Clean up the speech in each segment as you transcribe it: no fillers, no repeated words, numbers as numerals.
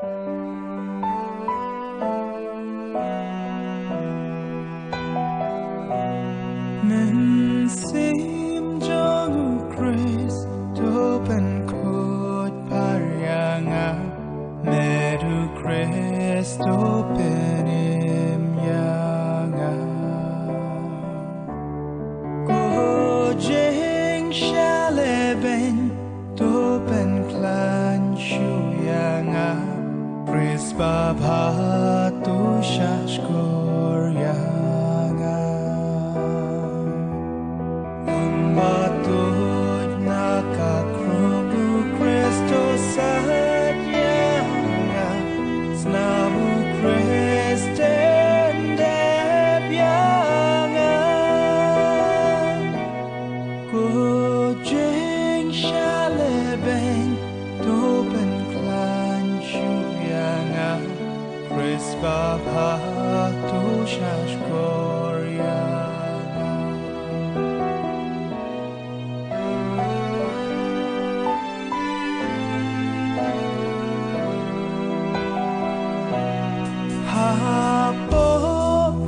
Men sim jong Christ open code parianga meru Christ open im yanga ko jeng shaleben open clan shuyanga Christ baba tu shashkor yanga Matut nakakrobu Kristo sadyanga Snabu Kristen debyanga Kujeng shalebeng Topen klan shuyanga Kris baba tu shashkoryanga Hapo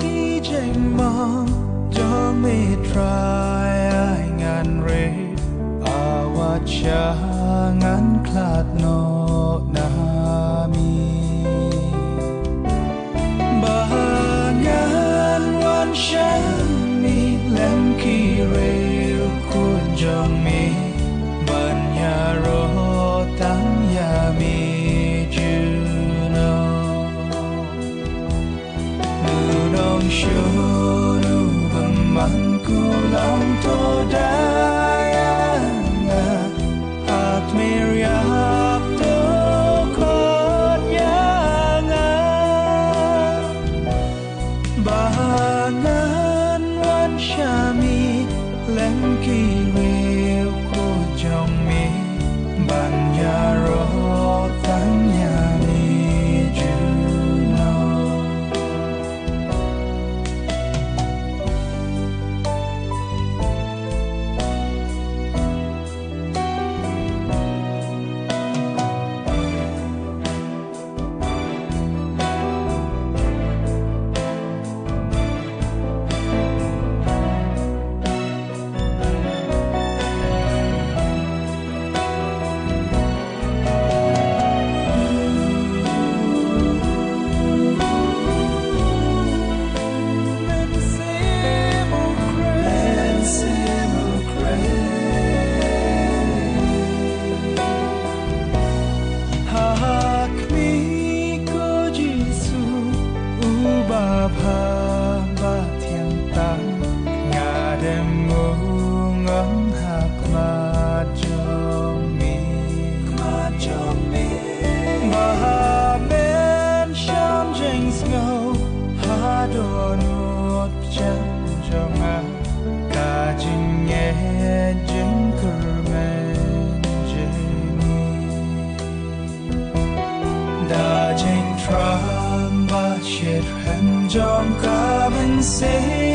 ijeng mong jong me try ngan re awat ngan klat no nami bahangan wan shan mi lem ki re kun jong me man ya ro tang ya mi Shuru bamangku long to dayanga at miriap to kodyanga bahangan wan shami lem kiriu ko jong mi banyaro tanya mi Jom ka ben se